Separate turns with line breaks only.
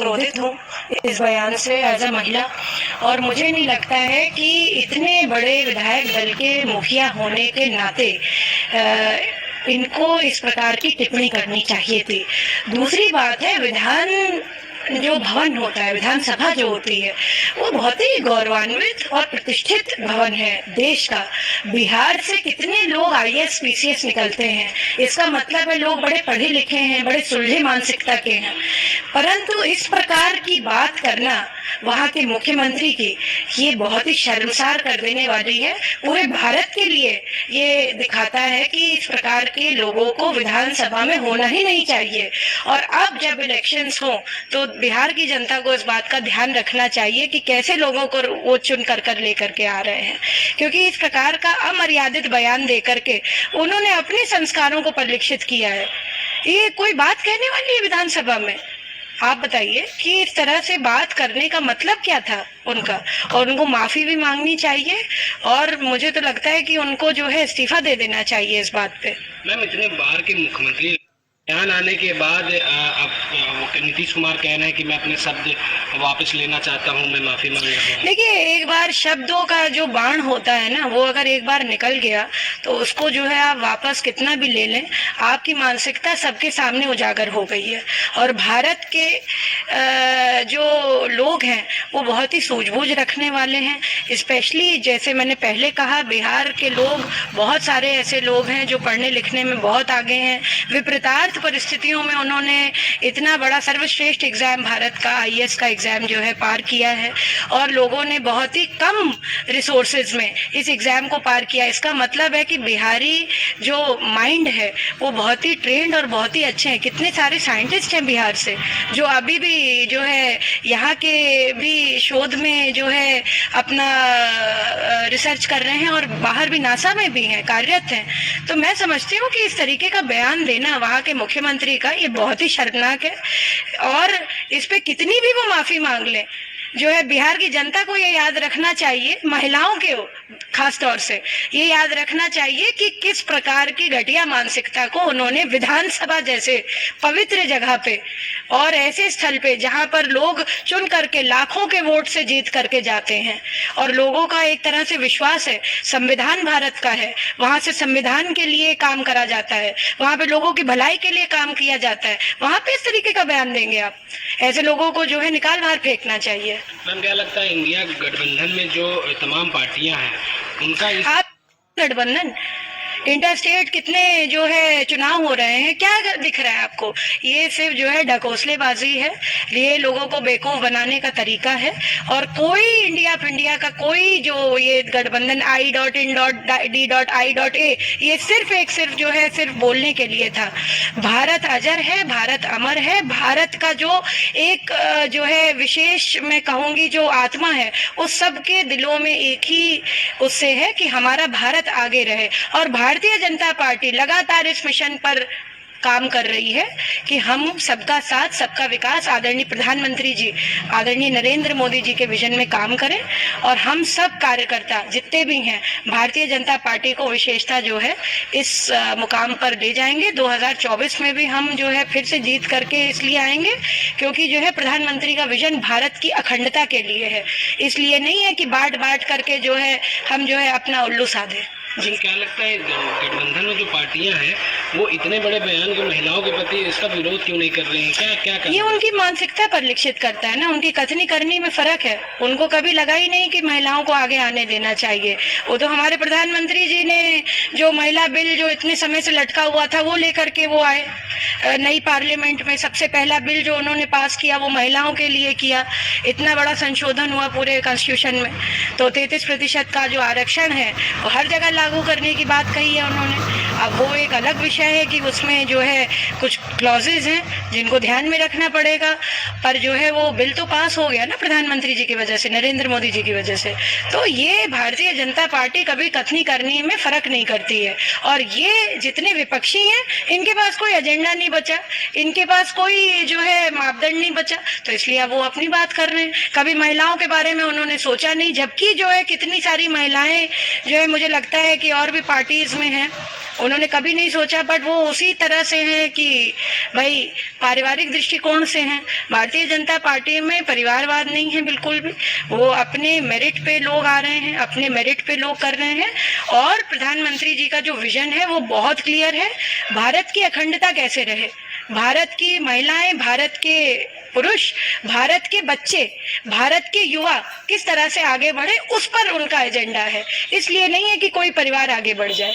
क्रोधित हूँ इस बयान से एज अ महिला, और मुझे नहीं लगता है कि इतने बड़े विधायक दल के मुखिया होने के नाते इनको इस प्रकार की टिप्पणी करनी चाहिए थी। दूसरी बात है, विधान जो भवन होता है, विधानसभा जो होती है, वो बहुत ही गौरवान्वित और प्रतिष्ठित भवन है देश का। बिहार से कितने लोग आईएएस पीसीएस निकलते हैं, इसका मतलब है लोग बड़े पढ़े लिखे हैं, बड़े सुलझे मानसिकता के हैं। परंतु इस प्रकार की बात करना वहाँ के मुख्यमंत्री की, ये बहुत ही शर्मसार कर देने वाली है। पूरे भारत के लिए ये दिखाता है कि इस प्रकार के लोगों को विधानसभा में होना ही नहीं चाहिए। और अब जब इलेक्शंस हो तो बिहार की जनता को इस बात का ध्यान रखना चाहिए कि कैसे लोगों को वो चुन कर लेकर के आ रहे हैं, क्योंकि इस प्रकार का अमर्यादित बयान दे करके उन्होंने अपने संस्कारों को परिलक्षित किया है। ये कोई बात कहने वाली है विधानसभा में? आप बताइए कि इस तरह से बात करने का मतलब क्या था उनका, और उनको माफी भी मांगनी चाहिए, और मुझे तो लगता है कि उनको जो है इस्तीफा दे देना चाहिए इस बात पे।
मैम, इतने बार के मुख्यमंत्री बयान आने के बाद अब नीतीश कुमार कह रहे हैं कि मैं अपने शब्द वापस लेना चाहता हूं, मैं माफी मांग रहा हूं।
देखिए, एक बार शब्दों का जो बाण होता है ना, वो अगर एक बार निकल गया तो उसको जो है आप वापस कितना भी ले लें, आपकी मानसिकता सबके सामने उजागर हो गई है। और भारत के जो लोग हैं वो बहुत ही सूझबूझ रखने वाले हैं। स्पेशली जैसे मैंने पहले कहा, बिहार के लोग, बहुत सारे ऐसे लोग हैं जो पढ़ने लिखने में बहुत आगे हैं। विपरीतार्थ परिस्थितियों में उन्होंने इतना बड़ा सर्वश्रेष्ठ एग्जाम, भारत का आईएएस का एग्जाम जो है पार किया है, और लोगों ने बहुत ही कम रिसोर्सेज में इस एग्जाम को पार किया। इसका मतलब है कि बिहारी जो माइंड है वो बहुत ही ट्रेंड और बहुत ही अच्छे हैं। कितने सारे साइंटिस्ट हैं बिहार से जो अभी भी जो है यहाँ के भी शोध में जो है अपना रिसर्च कर रहे हैं, और बाहर भी नासा में भी हैं, कार्यरत हैं। तो मैं समझती हूँ कि इस तरीके का बयान देना वहाँ के मुख्यमंत्री का, ये बहुत ही शर्मनाक है। और इस पे कितनी भी वो माफी मांग ले, जो है बिहार की जनता को ये याद रखना चाहिए, महिलाओं के खास तौर से ये याद रखना चाहिए कि किस प्रकार की घटिया मानसिकता को उन्होंने विधानसभा जैसे पवित्र जगह पे और ऐसे स्थल पे जहां पर लोग चुन करके लाखों के वोट से जीत करके जाते हैं, और लोगों का एक तरह से विश्वास है, संविधान भारत का है, वहां से संविधान के लिए काम करा जाता है, वहां पे लोगों की भलाई के लिए काम किया जाता है, वहां पे इस तरीके का बयान देंगे आप? ऐसे लोगों को जो है निकाल बाहर फेंकना चाहिए।
मैम, क्या लगता है इंडिया गठबंधन में जो तमाम पार्टियां हैं उनका
गठबंधन, इंटर स्टेट कितने जो है चुनाव हो रहे हैं, क्या दिख रहा है आपको? ये सिर्फ जो है ढकोसलेबाजी है, ये लोगों को बेवकूफ बनाने का तरीका है। और कोई इंडिया का कोई जो ये गठबंधन I.in.D.I.A, ये सिर्फ जो है सिर्फ बोलने के लिए था। भारत अजर है, भारत अमर है। भारत का जो एक जो है विशेष, मैं कहूंगी, जो आत्मा है, उस सबके दिलों में एक ही उससे है कि हमारा भारत आगे रहे। और भारतीय जनता पार्टी लगातार इस मिशन पर काम कर रही है कि हम सबका साथ सबका विकास, आदरणीय प्रधानमंत्री जी, आदरणीय नरेंद्र मोदी जी के विजन में काम करें। और हम सब कार्यकर्ता जितने भी हैं भारतीय जनता पार्टी को विशेषता जो है इस मुकाम पर ले जाएंगे। 2024 में भी हम जो है फिर से जीत करके इसलिए आएंगे क्योंकि जो है प्रधानमंत्री का विजन भारत की अखंडता के लिए है, इसलिए नहीं है कि बांट कर जो है हम जो है अपना उल्लू साधे।
जी, क्या लगता है गठबंधन में जो पार्टियां हैं वो इतने बड़े बयान जो महिलाओं के प्रति, इसका विरोध क्यों नहीं कर रही हैं? क्या ये
उनकी मानसिकता परिलक्षित करता है ना, उनकी कथनी करनी में फर्क है। उनको कभी लगा ही नहीं कि महिलाओं को आगे आने देना चाहिए। वो तो हमारे प्रधानमंत्री जी ने जो महिला बिल जो इतने समय से लटका हुआ था वो लेकर के वो आए नई पार्लियामेंट में। सबसे पहला बिल जो उन्होंने पास किया वो महिलाओं के लिए किया। इतना बड़ा संशोधन हुआ पूरे कॉन्स्टिट्यूशन में, तो 33% का जो आरक्षण है वो हर जगह लागू करने की बात कही है उन्होंने। अब वो एक अलग विषय है कि उसमें जो है कुछ क्लॉजेज हैं जिनको ध्यान में रखना पड़ेगा, पर जो है वो बिल तो पास हो गया ना प्रधानमंत्री जी की वजह से, नरेंद्र मोदी जी की वजह से। तो ये भारतीय जनता पार्टी कभी कथनी करने में फर्क नहीं करती है। और ये जितने विपक्षी हैं इनके पास कोई एजेंडा नहीं बचा, इनके पास कोई जो है मापदंड नहीं बचा, तो इसलिए अब वो अपनी बात कर रहे हैं। कभी महिलाओं के बारे में उन्होंने सोचा नहीं, जबकि जो है कितनी सारी महिलाएं जो है मुझे लगता है कि और भी पार्टीज में हैं उन्होंने कभी नहीं सोचा, बट वो उसी तरह से हैं कि भाई पारिवारिक दृष्टिकोण से हैं। भारतीय जनता पार्टी में परिवारवाद नहीं है बिल्कुल भी। वो अपने मेरिट पे लोग आ रहे हैं, अपने मेरिट पे लोग कर रहे हैं। और प्रधानमंत्री जी का जो विजन है वो बहुत क्लियर है। भारत की अखंडता कैसे रहे, भारत की महिलाएं, भारत के पुरुष, भारत के बच्चे, भारत के युवा किस तरह से आगे बढ़े, उस पर उनका एजेंडा है। इसलिए नहीं है कि कोई परिवार आगे बढ़ जाए।